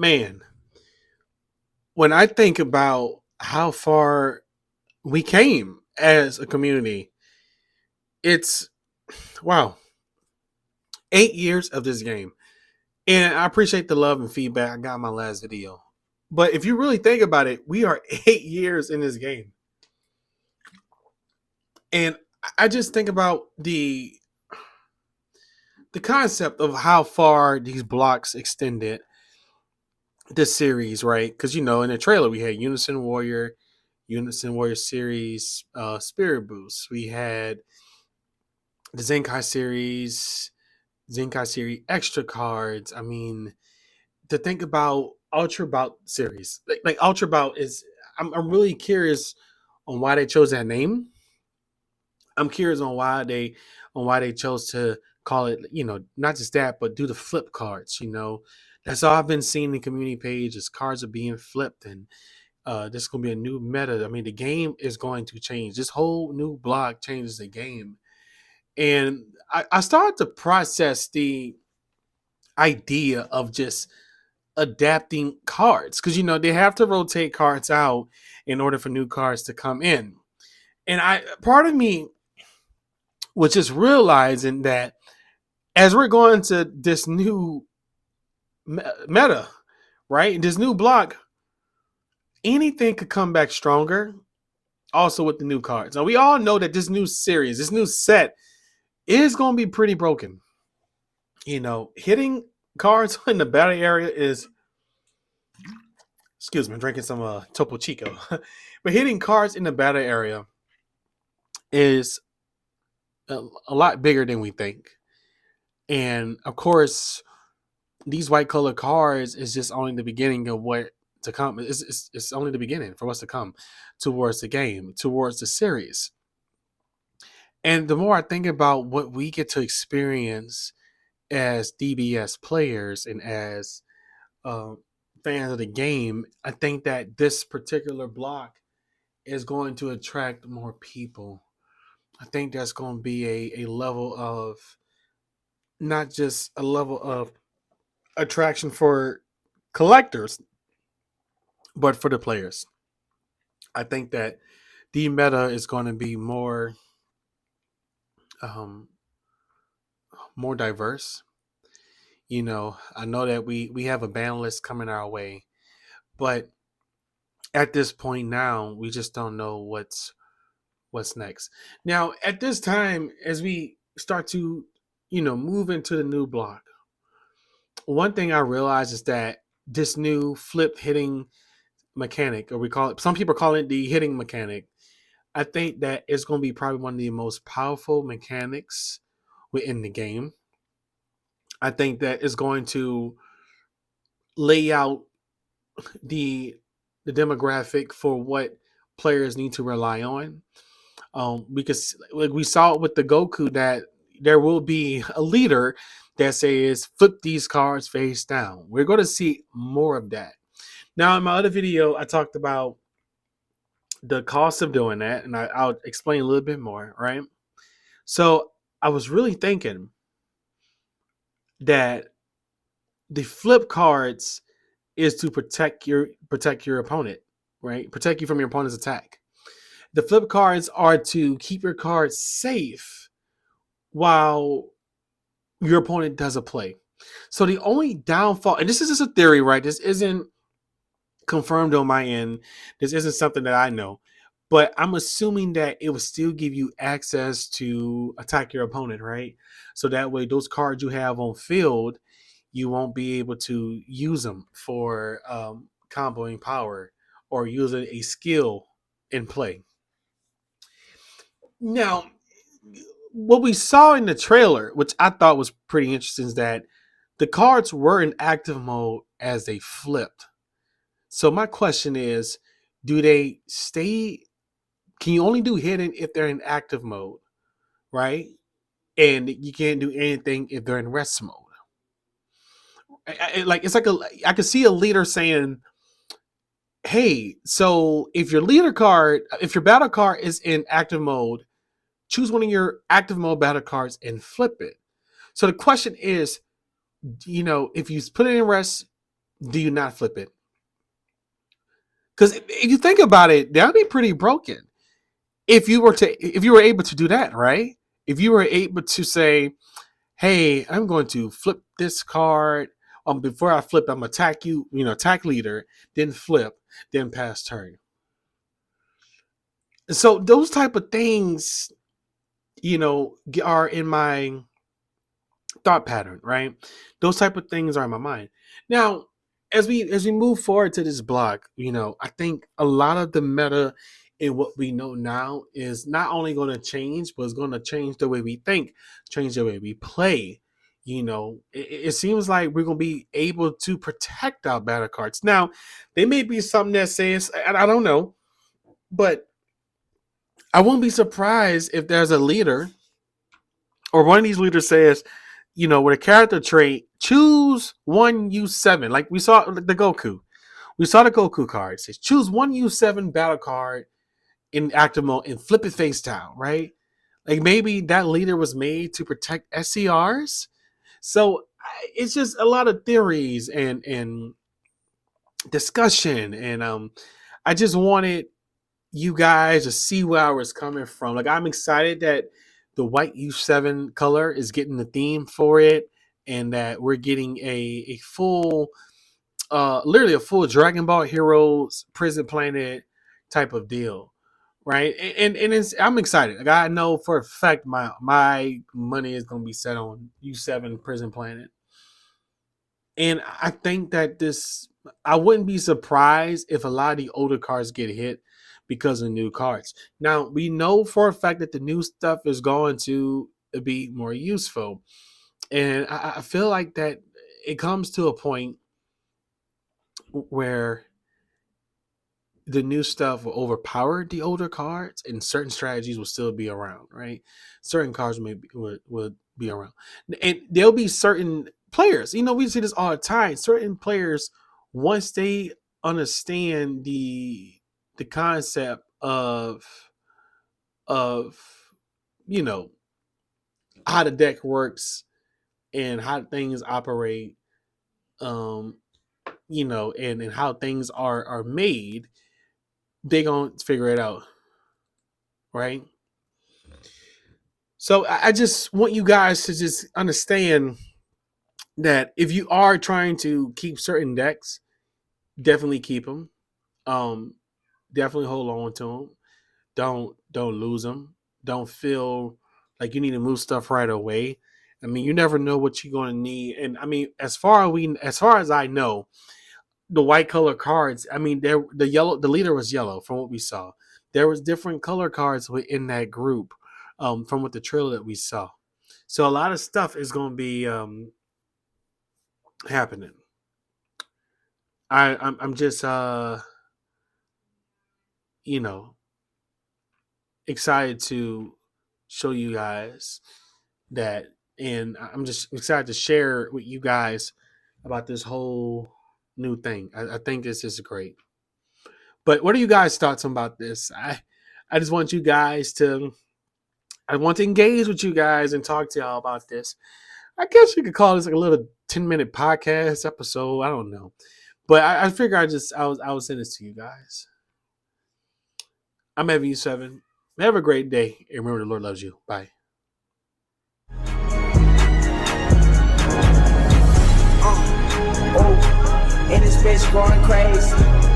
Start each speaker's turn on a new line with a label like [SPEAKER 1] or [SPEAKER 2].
[SPEAKER 1] Man, when I think about how far we came as a community, it's wow, 8 years of this game. And I appreciate the love and feedback I got in my last video. But if you really think about it, we are 8 years in this game. And I just think about the concept of how far these blocks extended this series, right? Because in the trailer we had Unison Warrior series, Spirit Boost. We had the Zenkai series extra cards. I mean, to think about ULTRA-BOUT series, like ULTRA-BOUT is. I'm really curious on why they chose that name. I'm curious on why they chose to call it, not just that, but do the flip cards. That's all I've been seeing in the community page is cards are being flipped, and this is gonna be a new meta. I mean, the game is going to change. This whole new block changes the game, and I started to process the idea of just adapting cards because they have to rotate cards out in order for new cards to come in. And I part of me was just realizing that as we're going to this new meta, right? This new block, anything could come back stronger. Also with the new cards. Now we all know that this new series, this new set is going to be pretty broken. Hitting cards in the battle area is, excuse me, I'm drinking some Topo Chico. But hitting cards in the battle area is a lot bigger than we think. And of course, these white color cards is just only the beginning of what to come. It's only the beginning for what's to come towards the game, towards the series. And the more I think about what we get to experience as DBS players and as uh, fans of the game, I think that this particular block is going to attract more people. I think that's going to be a level of, not just a level of attraction for collectors, but for the players. I think that the meta is going to be um, more diverse. I know that we have a ban list coming our way, but at this point now, we just don't know what's next. Now, at this time, as we start to move into the new block, one thing I realized is that this new flip hitting mechanic, or we call it, some people call it the hitting mechanic. I think that it's going to be probably one of the most powerful mechanics within the game. I think that it's going to lay out the demographic for what players need to rely on. Because like we saw with the Goku, that there will be a leader that says flip these cards face down. We're going to see more of that. Now, in my other video, I talked about the cost of doing that, and I'll explain a little bit more, right? So I was really thinking that the flip cards is to protect your opponent, right? Protect you from your opponent's attack. The flip cards are to keep your cards safe while your opponent does a play. So the only downfall, and this is just a theory, right? This isn't confirmed on my end. This isn't something that I know, but I'm assuming that it will still give you access to attack your opponent, right? So that way, those cards you have on field, you won't be able to use them for comboing power or using a skill in play. Now, what we saw in the trailer, which I thought was pretty interesting, is that the cards were in active mode as they flipped. So my question is, do they stay? Can you only do hidden if they're in active mode, right? And you can't do anything if they're in rest mode. It's like I could see a leader saying, "Hey, so if your battle card is in active mode, choose one of your active mode battle cards and flip it." So the question is, if you put it in rest, do you not flip it? Because if you think about it, that'd be pretty broken if you were able to do that, right? If you were able to say, "Hey, I'm going to flip this card. Before I flip, I'm gonna attack you. Attack leader, then flip, then pass turn." So those type of things, are in my thought pattern, right? Those type of things are in my mind. Now, as we move forward to this block, I think a lot of the meta in what we know now is not only going to change, but it's going to change the way we think, change the way we play. It seems like we're going to be able to protect our battle cards. Now, there may be something that says, and I don't know, but I won't be surprised if there's a leader or one of these leaders says, with a character trait, choose one U7. Like we saw the Goku. We saw the Goku card. It says choose one U7 battle card in active mode and flip it face down, right? Like maybe that leader was made to protect SCRs. So it's just a lot of theories and discussion. And I just wanted you guys to see where I was coming from. Like I'm excited that the white U7 color is getting the theme for it, and that we're getting a full, literally a full Dragon Ball Heroes Prison Planet type of deal, right? And I'm excited. Like I know for a fact my money is going to be set on U7 Prison Planet, and I think that I wouldn't be surprised if a lot of the older cards get hit because of new cards. Now, we know for a fact that the new stuff is going to be more useful. And I feel like that it comes to a point where the new stuff will overpower the older cards and certain strategies will still be around, right? Certain cards would be around. And there'll be certain players, we see this all the time. Certain players, once they understand the concept of how the deck works and how things operate, and how things are made, they gonna figure it out, right? So I just want you guys to just understand that if you are trying to keep certain decks, definitely keep them. Definitely hold on to them. Don't lose them. Don't feel like you need to move stuff right away. I mean, you never know what you're going to need. And I mean, as far as I know, the white color cards, I mean, the leader was yellow from what we saw. There was different color cards within that group, from what the trailer that we saw. So a lot of stuff is going to be happening. I'm just excited to show you guys that, and I'm just excited to share with you guys about this whole new thing. I think this is great. But what are you guys' thoughts about this? I just want you guys to, I want to engage with you guys and talk to y'all about this. I guess you could call this like a little 10-minute podcast episode. I don't know. But I figure I will send this to you guys. I'm Evan U7. Have a great day. And remember, the Lord loves you. Bye.
[SPEAKER 2] And this bitch going crazy.